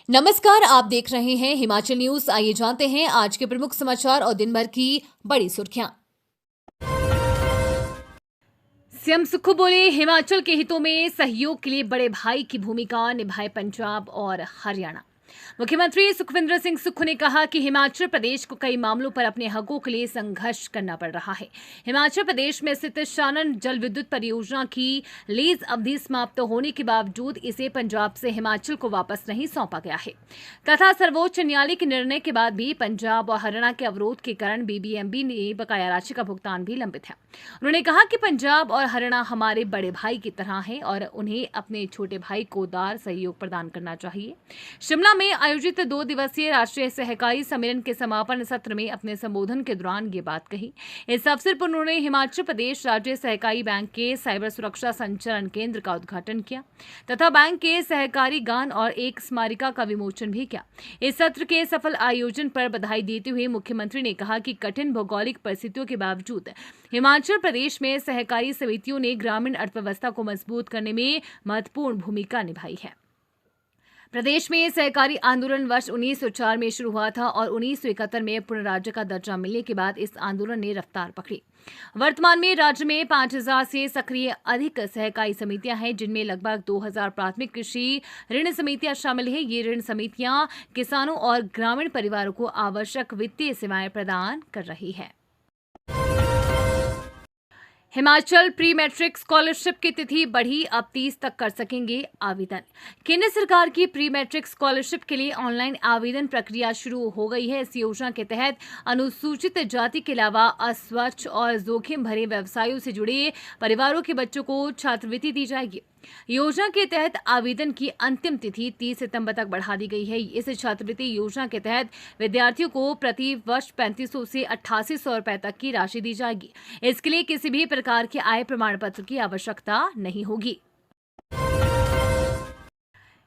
नमस्कार, आप देख रहे हैं हिमाचल न्यूज। आइए जानते हैं आज के प्रमुख समाचार और दिन भर की बड़ी सुर्खियां। सीएम सुक्खू बोले, हिमाचल के हितों में सहयोग के लिए बड़े भाई की भूमिका निभाए पंजाब और हरियाणा। मुख्यमंत्री सुखविंदर सिंह सुक्खू ने कहा कि हिमाचल प्रदेश को कई मामलों पर अपने हकों के लिए संघर्ष करना पड़ रहा है। हिमाचल प्रदेश में स्थित शानन जल विद्युत परियोजना की लीज अवधि समाप्त होने के बावजूद इसे पंजाब से हिमाचल को वापस नहीं सौंपा गया है तथा सर्वोच्च न्यायालय के निर्णय के बाद भी पंजाब और हरियाणा के अवरोध के कारण बीबीएमबी ने बकाया राशि का भुगतान भी लंबित है। उन्होंने कहा कि पंजाब और हरियाणा हमारे बड़े भाई की तरह है और उन्हें अपने छोटे भाई को उदार सहयोग प्रदान करना चाहिए। शिमला में आयोजित 2 दिवसीय राष्ट्रीय सहकारी सम्मेलन के समापन सत्र में अपने संबोधन के दौरान ये बात कही। इस अवसर पर उन्होंने हिमाचल प्रदेश राज्य सहकारी बैंक के साइबर सुरक्षा संचालन केंद्र का उद्घाटन किया तथा बैंक के सहकारी गान और एक स्मारिका का विमोचन भी किया। इस सत्र के सफल आयोजन पर बधाई देते हुए मुख्यमंत्री ने कहा कि कठिन भौगोलिक परिस्थितियों के बावजूद हिमाचल प्रदेश में सहकारी समितियों ने ग्रामीण अर्थव्यवस्था को मजबूत करने में महत्वपूर्ण भूमिका निभाई है। प्रदेश में सहकारी आंदोलन वर्ष 1904 में शुरू हुआ था और 1971 में पूर्ण राज्य का दर्जा मिलने के बाद इस आंदोलन ने रफ्तार पकड़ी। वर्तमान में राज्य में 5000 से सक्रिय अधिक सहकारी समितियां हैं, जिनमें लगभग 2000 प्राथमिक कृषि ऋण समितियां शामिल हैं। ये ऋण समितियां किसानों और ग्रामीण परिवारों को आवश्यक वित्तीय सेवाएं प्रदान कर रही है। हिमाचल प्री मैट्रिक स्कॉलरशिप की तिथि बढ़ी, अब 30 तक कर सकेंगे आवेदन। केंद्र सरकार की प्री मैट्रिक स्कॉलरशिप के लिए ऑनलाइन आवेदन प्रक्रिया शुरू हो गई है। इस योजना के तहत अनुसूचित जाति के अलावा अस्वच्छ और जोखिम भरे व्यवसायों से जुड़े परिवारों के बच्चों को छात्रवृत्ति दी जाएगी। योजना के तहत आवेदन की अंतिम तिथि 30 सितंबर तक बढ़ा दी गई है। इस छात्रवृत्ति योजना के तहत विद्यार्थियों को प्रति वर्ष 3500 से 8800 रुपए तक की राशि दी जाएगी। इसके लिए किसी भी प्रकार के आय प्रमाण पत्र की आवश्यकता नहीं होगी।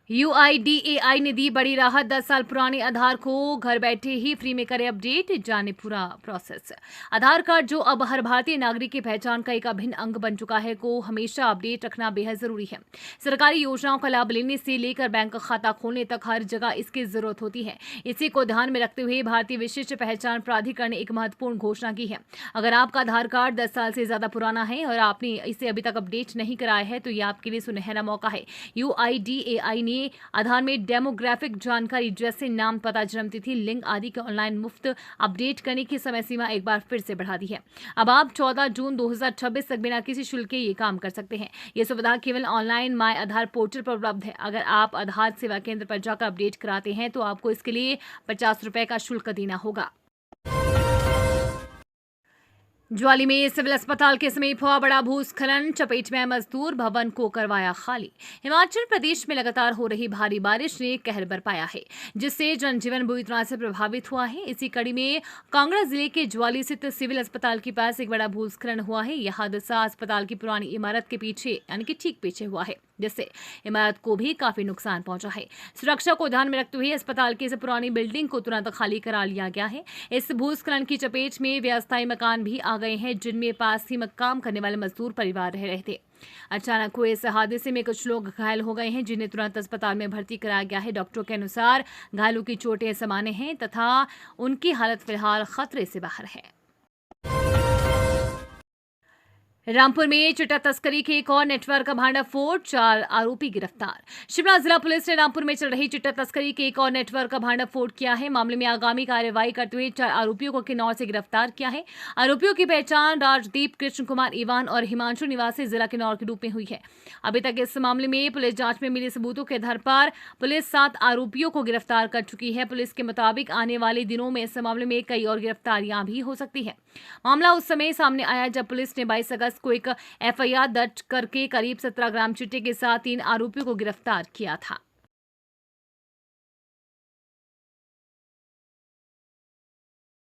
UIDAI ने दी बड़ी राहत, 10 साल पुराने आधार को घर बैठे ही फ्री में करें अपडेट, जाने पूरा प्रोसेस। आधार कार्ड, जो अब हर भारतीय नागरिक की पहचान का एक अभिन्न अंग बन चुका है, को हमेशा अपडेट रखना बेहद जरूरी है। सरकारी योजनाओं का लाभ लेने से लेकर बैंक खाता खोलने तक हर जगह इसकी जरूरत होती है। इसी को ध्यान में रखते हुए भारतीय विशिष्ट पहचान प्राधिकरण ने एक महत्वपूर्ण घोषणा की है। अगर आपका आधार कार्ड 10 साल से ज्यादा पुराना है और आपने इसे अभी तक अपडेट नहीं कराया है तो यह आपके लिए सुनहरा मौका है। UIDAI ने आधार में डेमोग्राफिक जानकारी जैसे नाम, पता, जन्मतिथि, लिंग आदि के ऑनलाइन मुफ्त अपडेट करने की समय सीमा एक बार फिर से बढ़ा दी है। अब आप 14 जून 2026 तक बिना किसी शुल्क के ये काम कर सकते हैं। ये सुविधा केवल ऑनलाइन माय आधार पोर्टल पर उपलब्ध है। अगर आप आधार सेवा केंद्र पर जाकर अपडेट कराते हैं तो आपको इसके लिए 50 रुपए का शुल्क देना होगा। ज्वाली में सिविल अस्पताल के समीप हुआ बड़ा भूस्खलन, चपेट में मजदूर, भवन को करवाया खाली। हिमाचल प्रदेश में लगातार हो रही भारी बारिश ने कहर बरपाया है, जिससे जनजीवन बुरी तरह से प्रभावित हुआ है। इसी कड़ी में कांगड़ा जिले के ज्वाली स्थित सिविल अस्पताल के पास एक बड़ा भूस्खलन हुआ है। यह हादसा अस्पताल की पुरानी इमारत के पीछे यानी कि ठीक पीछे हुआ है, जिससे इमारत को भी काफी नुकसान पहुंचा है। सुरक्षा को ध्यान में रखते हुए अस्पताल की इस पुरानी बिल्डिंग को तुरंत खाली करा लिया गया है। इस भूस्खलन की चपेट में वे अस्थायी मकान भी आ गए हैं, जिनमें पास ही काम करने वाले मजदूर परिवार रह रहे थे। अचानक हुए इस हादसे में कुछ लोग घायल हो गए हैं, जिन्हें तुरंत अस्पताल में भर्ती कराया गया है। डॉक्टरों के अनुसार घायलों की चोटें सामान्य हैं तथा उनकी हालत फिलहाल खतरे से बाहर है। रामपुर में चिट्टा तस्करी के एक और नेटवर्क का भांडाफोड़, 4 आरोपी गिरफ्तार। शिमला जिला पुलिस ने रामपुर में चल रही चिट्टा तस्करी के एक और नेटवर्क का भांडाफोड़ किया है। मामले में आगामी कार्रवाई करते हुए 4 आरोपियों को किन्नौर से गिरफ्तार किया है। आरोपियों की पहचान राजदीप, कृष्ण कुमार, इवान और हिमांशु निवासी जिला किन्नौर के रूप में हुई है। अभी तक इस मामले में पुलिस जांच में मिले सबूतों के आधार पर पुलिस 7 आरोपियों को गिरफ्तार कर चुकी है। पुलिस के मुताबिक आने वाले दिनों में इस मामले में कई और गिरफ्तारियां भी हो सकती है। मामला उस समय सामने आया जब पुलिस ने 22 अगस्त को एक FIR दर्ज करके करीब 17 ग्राम चिट्टे के साथ 3 आरोपियों को गिरफ्तार किया था।